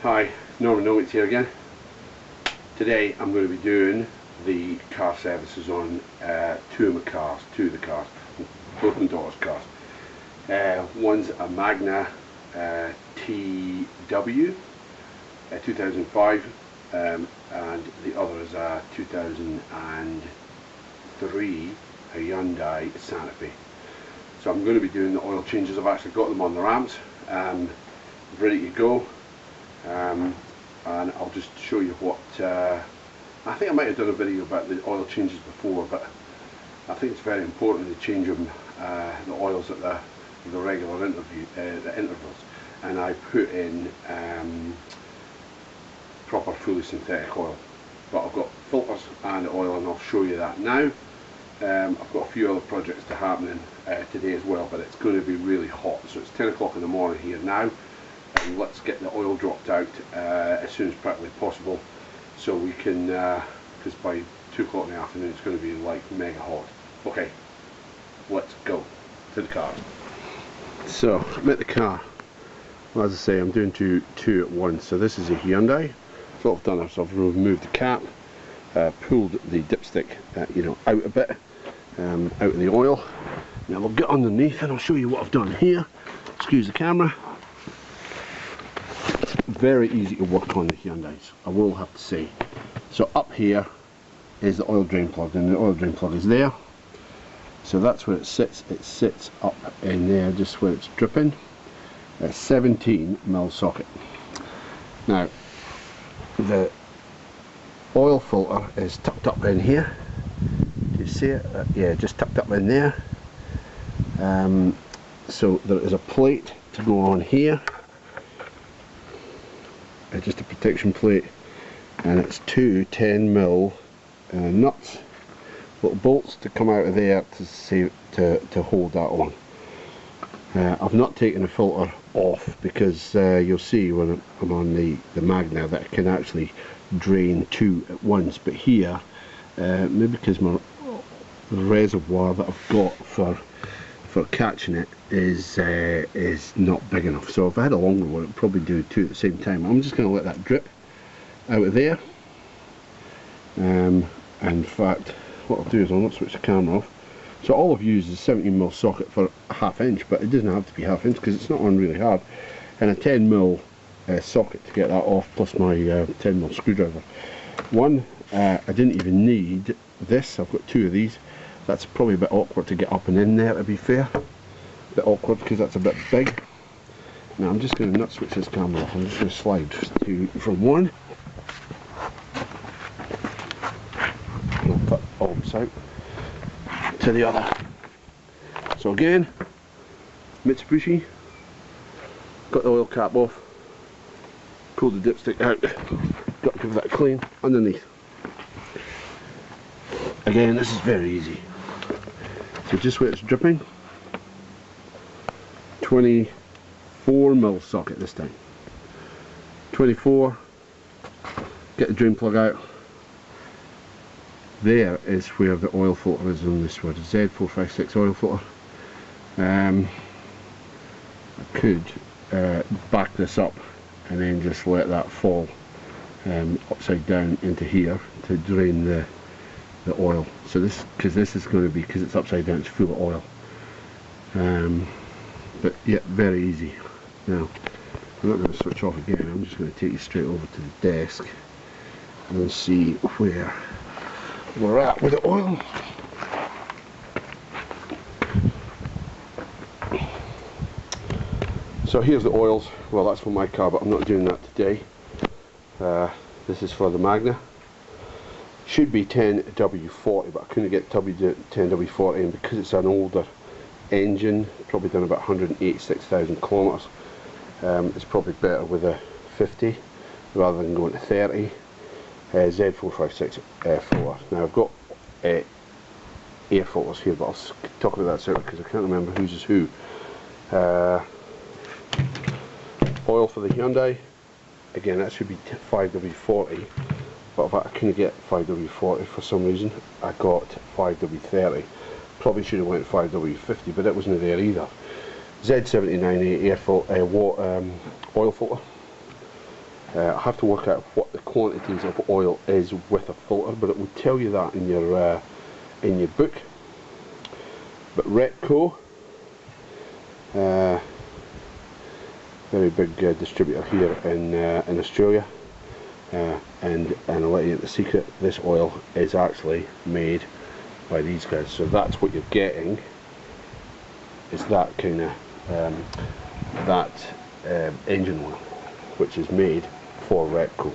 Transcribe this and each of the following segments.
Hi, Norman Nomates here again. Today I'm going to be doing the car services on two of the cars, both my daughter's cars. One's a Magna TW 2005 and the other is a 2003 Hyundai Santa Fe. So I'm going to be doing the oil changes. I've actually got them on the ramps, ready to go. And I'll just show you what I think I might have done a video about the oil changes before, but I think it's very important to change them, the oils at the regular intervals, and I put in proper fully synthetic oil, but I've got filters and oil, and I'll show you that now. I've got a few other projects to happening today as well, but it's going to be really hot, so it's 10 o'clock in the morning here now. And let's get the oil dropped out as soon as practically possible, so we can, because by 2 o'clock in the afternoon it's going to be like mega hot. Okay, let's go to the car. So I'm at the car. Well, as I say, I'm doing two at once. So this is a Hyundai. So what I've done is I've removed the cap, pulled the dipstick out a bit, out of the oil. Now we'll get underneath and I'll show you what I've done here. Excuse the camera. Very easy to work on the Hyundais, I will have to say. So up here is the oil drain plug, and the oil drain plug is there. So that's where it sits. It sits up in there, just where it's dripping. A 17mm socket. Now the oil filter is tucked up in here. Do you see it? Yeah, just tucked up in there. So there is a plate to go on here. Just a protection plate, and it's two 10mm nuts, little bolts to come out of there to hold that on. I've not taken the filter off because you'll see when I'm on the Magna that I can actually drain two at once, but here maybe because the reservoir that I've got for catching it is not big enough. So if I had a longer one, I'd probably do two at the same time. I'm just going to let that drip out of there. In fact, what I'll do is I'll not switch the camera off. So all I've used is a 17mm socket for a ½ inch, but it doesn't have to be ½ inch because it's not on really hard, and a 10mm socket to get that off, plus my 10mm screwdriver. One, I didn't even need this. I've got two of these. That's probably a bit awkward to get up and in there, to be fair. A bit awkward because that's a bit big. Now I'm just going to not switch this camera off. I'm just going to slide from one. And I'll cut all this out to the other. So again, Mitsubishi. Got the oil cap off. Pulled the dipstick out. Got to give that a clean underneath. Again, this is very easy. So just where it's dripping, 24mm socket this time. 24, get the drain plug out. There is where the oil filter is on this one, Z456 oil filter. I could back this up and then just let that fall upside down into here to drain the oil. So this, because this is going to be, because it's upside down, it's full of oil. But yeah, very easy. Now I'm not going to switch off again. I'm just going to take you straight over to the desk and see where we're at with the oil. So here's the oils. Well, that's for my car, but I'm not doing that today. This is for the Magna. Should be 10W40, but I couldn't get 10W40 in because it's an older engine, probably done about 186,000 kilometres. It's probably better with a 50 rather than going to 30. Z456 filter. Now I've got air filters here, but I'll talk about that separately because I can't remember whose is who. Oil for the Hyundai, again that should be 5W40. But if I couldn't get 5W40 for some reason, I got 5W30. Probably should have went 5W50, but it wasn't there either. Z79A oil filter. I have to work out what the quantities of oil is with a filter, but it will tell you that in your book. But Repco, very big distributor here in Australia, and I'll let you get the secret. This oil is actually made by these guys, so that's what you're getting. Is that kind of engine oil, which is made for Repco.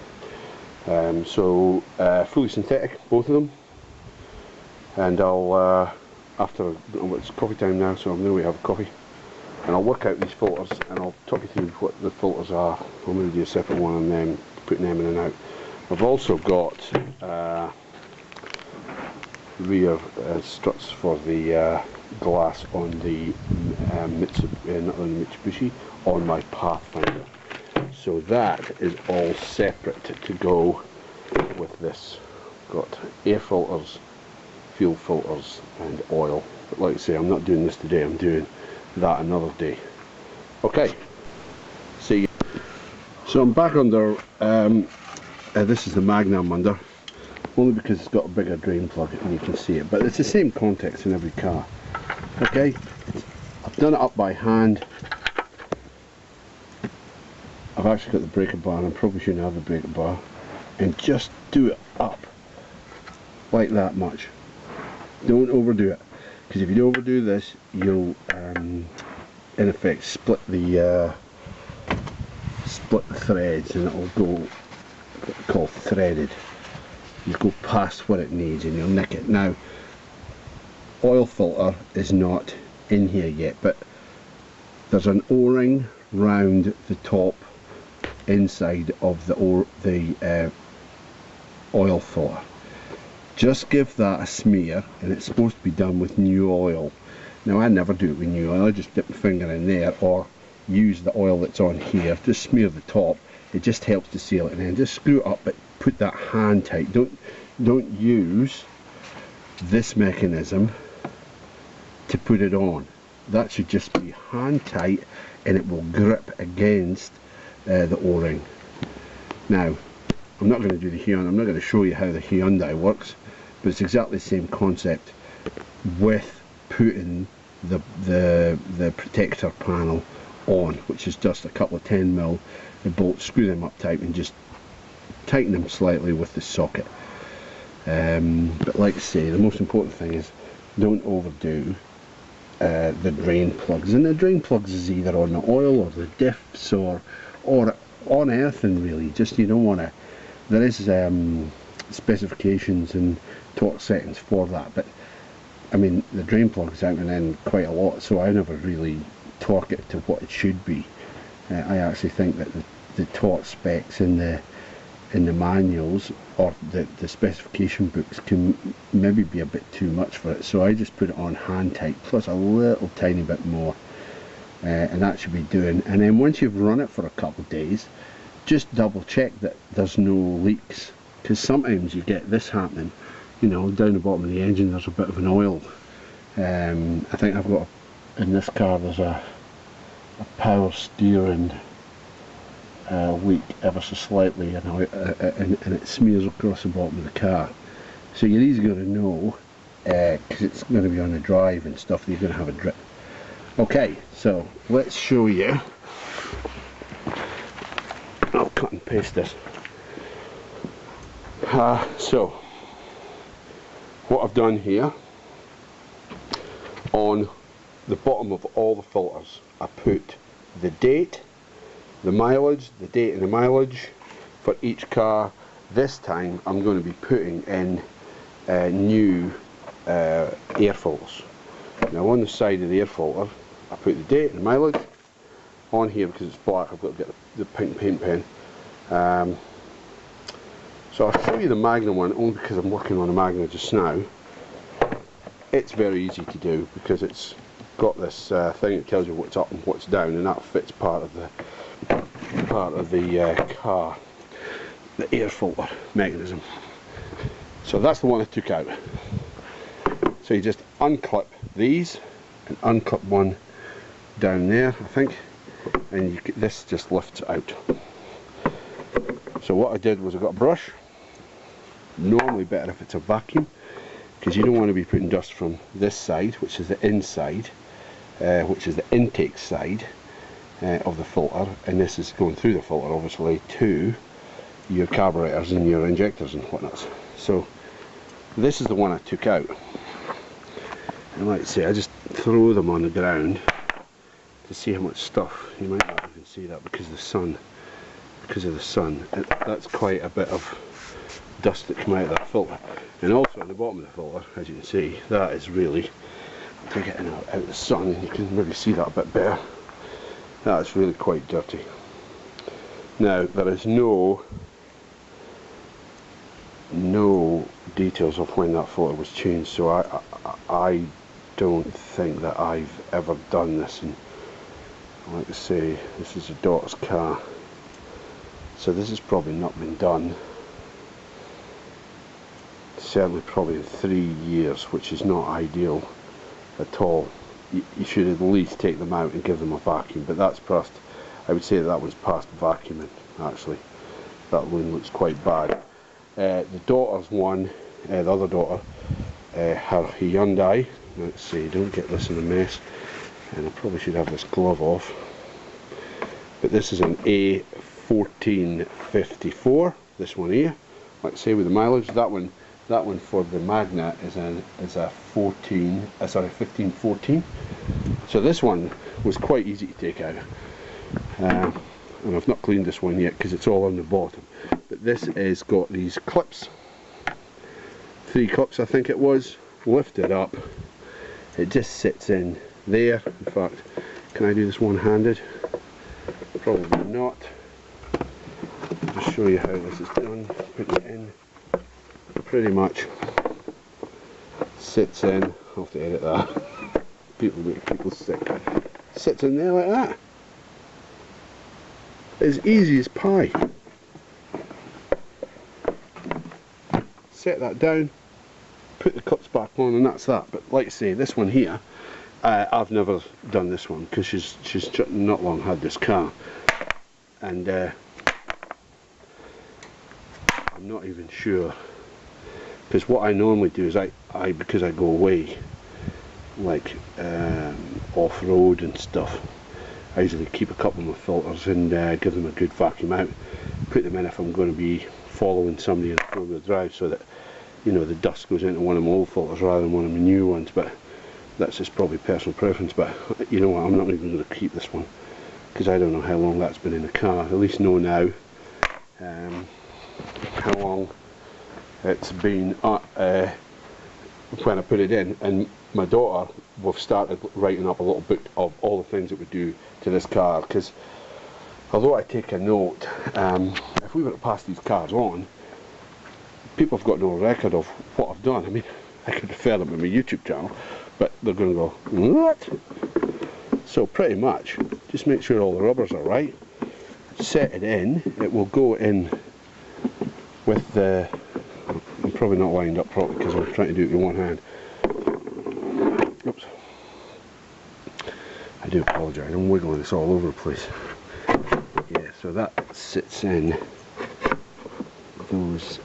So fully synthetic, both of them. And I'll after it's coffee time now, so I'm going to have a coffee, and I'll work out these filters and I'll talk you through what the filters are. I'm going to do a separate one on them, putting them in and out. I've also got rear struts for the glass on the Mitsubishi on my Pathfinder, so that is all separate to go with this. Got air filters, fuel filters and oil, but like I say, I'm not doing this today, I'm doing that another day. Okay, see you. So I'm back under, this is the Magna I'm under, only because it's got a bigger drain plug and you can see it, but it's the same context in every car. Okay, I've done it up by hand. I've actually got the breaker bar, and I probably shouldn't have the breaker bar, and just do it up like that much. Don't overdo it, because if you overdo this, you'll in effect split the threads, and it'll go what we call threaded. You go past what it needs and you'll nick it. Now, oil filter is not in here yet, but there's an O-ring round the top inside of the oil filter. Just give that a smear, and it's supposed to be done with new oil. Now I never do it with new oil, I just dip my finger in there or use the oil that's on here, just smear the top. It just helps to seal it, and then just screw it up, but put that hand tight. Don't use this mechanism to put it on. That should just be hand tight, and it will grip against the O-ring. Now, I'm not going to do the Hyundai, I'm not going to show you how the Hyundai works, but it's exactly the same concept with putting the protector panel on, which is just a couple of 10mm bolts. Screw them up tight and just tighten them slightly with the socket. But like I say, the most important thing is don't overdo the drain plugs, and the drain plugs is either on the oil or the diffs or on anything really. Just, you don't want to, there is specifications and torque settings for that, but I mean the drain plugs out and in quite a lot, so I never really torque it to what it should be. I actually think that the torque specs in the manuals or the specification books can maybe be a bit too much for it, so I just put it on hand tight plus a little tiny bit more, and that should be doing. And then once you've run it for a couple of days, just double check that there's no leaks, because sometimes you get this happening, you know, down the bottom of the engine there's a bit of an oil. I think I've got in this car there's a power steering leak ever so slightly, and it smears across the bottom of the car, so you're easy going to know, because it's going to be on the drive and stuff, that you're going to have a drip. Okay, so let's show you. I'll cut and paste this. So what I've done here, on the bottom of all the filters I put the date, the mileage, the date and the mileage for each car. This time I'm going to be putting in new air filters. Now on the side of the air filter I put the date and the mileage. On here, because it's black, I've got to get the pink paint pen. So I'll show you the Magna one only because I'm working on a Magna just now. It's very easy to do because it's got this thing that tells you what's up and what's down, and that fits part of the car, the air filter mechanism. So that's the one I took out. So you just unclip these and unclip one down there, I think, and this just lifts out. So what I did was I got a brush, normally better if it's a vacuum, because you don't want to be putting dust from this side, which is the inside, which is the intake side of the filter, and this is going through the filter obviously to your carburetors and your injectors and whatnot. So this is the one I took out, and like I say, I just throw them on the ground to see how much stuff. You might not even see that because of the sun. That's quite a bit of dust that come out of that filter. And also at the bottom of the filter, as you can see, that is really, take it out of the sun and you can maybe see that a bit better. That is really quite dirty. Now there is no details of when that filter was changed, so I don't think that I've ever done this. And like I say, this is a daughter's car, so this has probably not been done, certainly probably in 3 years, which is not ideal at all. You should at least take them out and give them a vacuum, but that's past, I would say that one's past vacuuming actually. That one looks quite bad. The daughter's one, the other daughter, her Hyundai, let's see, don't get this in a mess, and I probably should have this glove off, but this is an A1454, this one here, like I say, with the mileage. That one for the Magna is a 1514. So this one was quite easy to take out, and I've not cleaned this one yet because it's all on the bottom. But this has got these clips, 3 clips I think it was, lifted up. It just sits in there. In fact, can I do this one-handed? Probably not. I'll just show you how this is done. Put it in. Pretty much sits in. I'll have to edit that. People make people sick. Sits in there like that. As easy as pie. Set that down, put the cups back on, and that's that. But like I say, this one here, I've never done this one because she's not long had this car, and I'm not even sure. Because what I normally do is because I go away, like off-road and stuff, I usually keep a couple of my filters and give them a good vacuum out. Put them in if I'm going to be following somebody in 4-wheel drive, so that, you know, the dust goes into one of my old filters rather than one of my new ones. But that's just probably personal preference. But you know what, I'm not even going to keep this one because I don't know how long that's been in the car. At least know now how long it's been when I put it in. And my daughter, we've started writing up a little book of all the things that we do to this car, because although I take a note, if we were to pass these cars on, people have got no record of what I've done. I mean, I could refer them to my YouTube channel, but they're going to go, what? So pretty much, just make sure all the rubbers are right, set it in. It will go in with the, I'm probably not lined up properly because I'm trying to do it with one hand. Oops. I do apologise, I'm wiggling this all over the place. Yeah, so that sits in those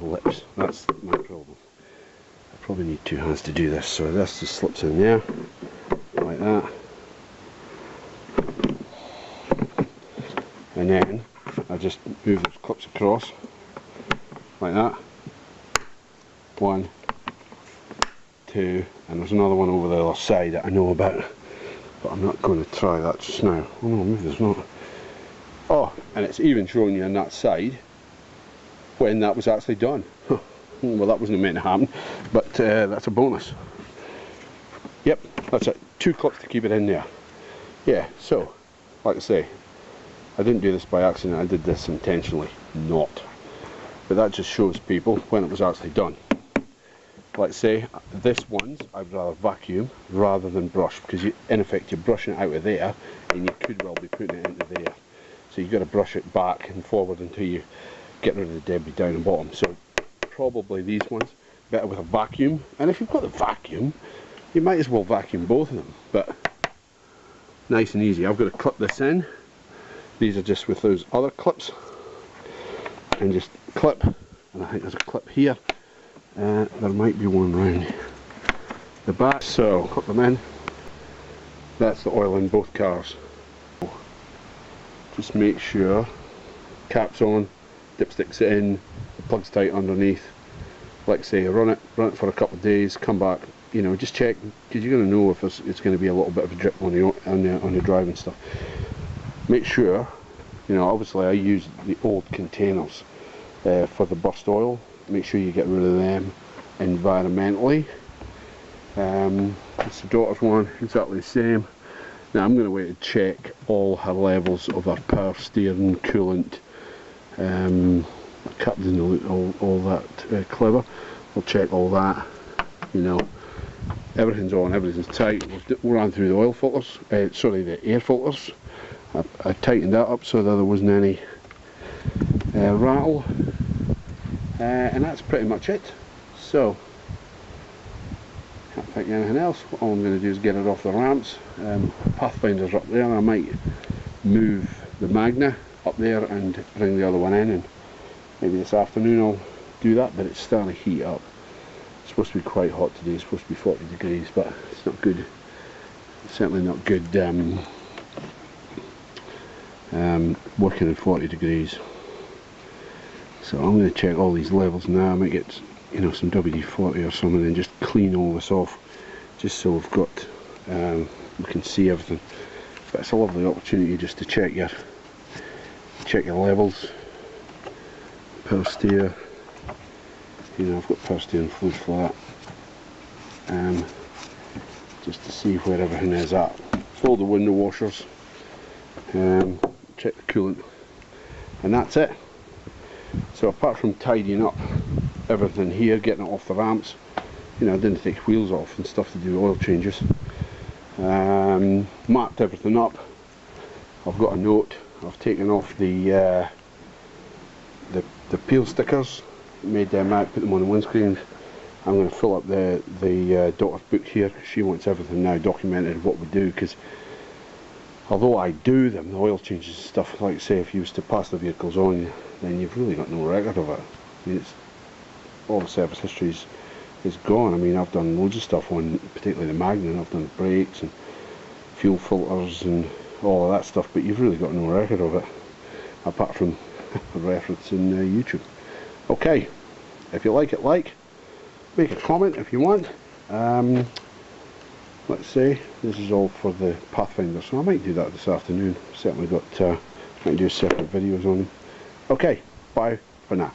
lips. That's my problem. I probably need 2 hands to do this, so this just slips in there, like that. And then I just move those clips across, like that. 1, 2, and there's another one over the other side that I know about, but I'm not going to try that just now. Oh no, maybe there's not. Oh, and it's even showing you on that side when that was actually done. Well, that wasn't meant to happen, but that's a bonus. Yep, that's it. 2 clips to keep it in there. Yeah, so, like I say, I didn't do this by accident, I did this intentionally not. But that just shows people when it was actually done. Like I say, this one's I'd rather vacuum rather than brush, because in effect you're brushing it out of there and you could well be putting it into there. So you've got to brush it back and forward until you get rid of the debris down and bottom. So probably these ones better with a vacuum, and if you've got the vacuum you might as well vacuum both of them. But nice and easy. I've got to clip this in. These are just with those other clips. and just clip, and I think there's a clip here, there might be one round the back, so clip them in. That's the oil in both cars. Just make sure cap's on, dipstick's in, the plug's tight underneath. Like I say, run it for a couple of days, come back, you know, just check, because you're going to know if it's going to be a little bit of a drip on the driving stuff. Make sure, you know, obviously I use the old containers for the burst oil. Make sure you get rid of them environmentally. It's the daughter's one, exactly the same. Now I'm going to wait and check all her levels of her power steering, coolant. Cap doesn't look all that clever. We'll check all that. You know, everything's on, everything's tight. We'll run through the oil filters, the air filters. I tightened that up so that there wasn't any rattle, and that's pretty much it. So can't think of anything else. All I'm going to do is get it off the ramps. Pathfinder's up there. I might move the Magna up there and bring the other one in, and maybe this afternoon I'll do that, but it's starting to heat up. It's supposed to be quite hot today. It's supposed to be 40 degrees, but it's not good. It's certainly not good working at 40 degrees. So I'm going to check all these levels now. I might get, you know, some WD-40 or something and just clean all this off, just so we've got we can see everything. But it's a lovely opportunity just to check your levels. Power steer, you know, I've got power steering fluid for that, just to see where everything is at. Fold the window washers, check the coolant, and that's it. So apart from tidying up everything here, getting it off the ramps, you know, I didn't take wheels off and stuff to do oil changes. Marked everything up. I've got a note. I've taken off the peel stickers, made them out, put them on the windscreen. I'm going to fill up the daughter's book here, because she wants everything now documented, what we do, because although I do them, the oil changes and stuff, like say if you was to pass the vehicles on, then you've really got no record of it. I mean, it's all the service history is gone. I mean, I've done loads of stuff on, particularly the Magna, and I've done brakes and fuel filters and all of that stuff, but you've really got no record of it, apart from a reference in YouTube. Okay, if you like it, make a comment if you want. Let's say this is all for the Pathfinder, so I might do that this afternoon. Certainly got might do separate videos on them. Okay, bye for now.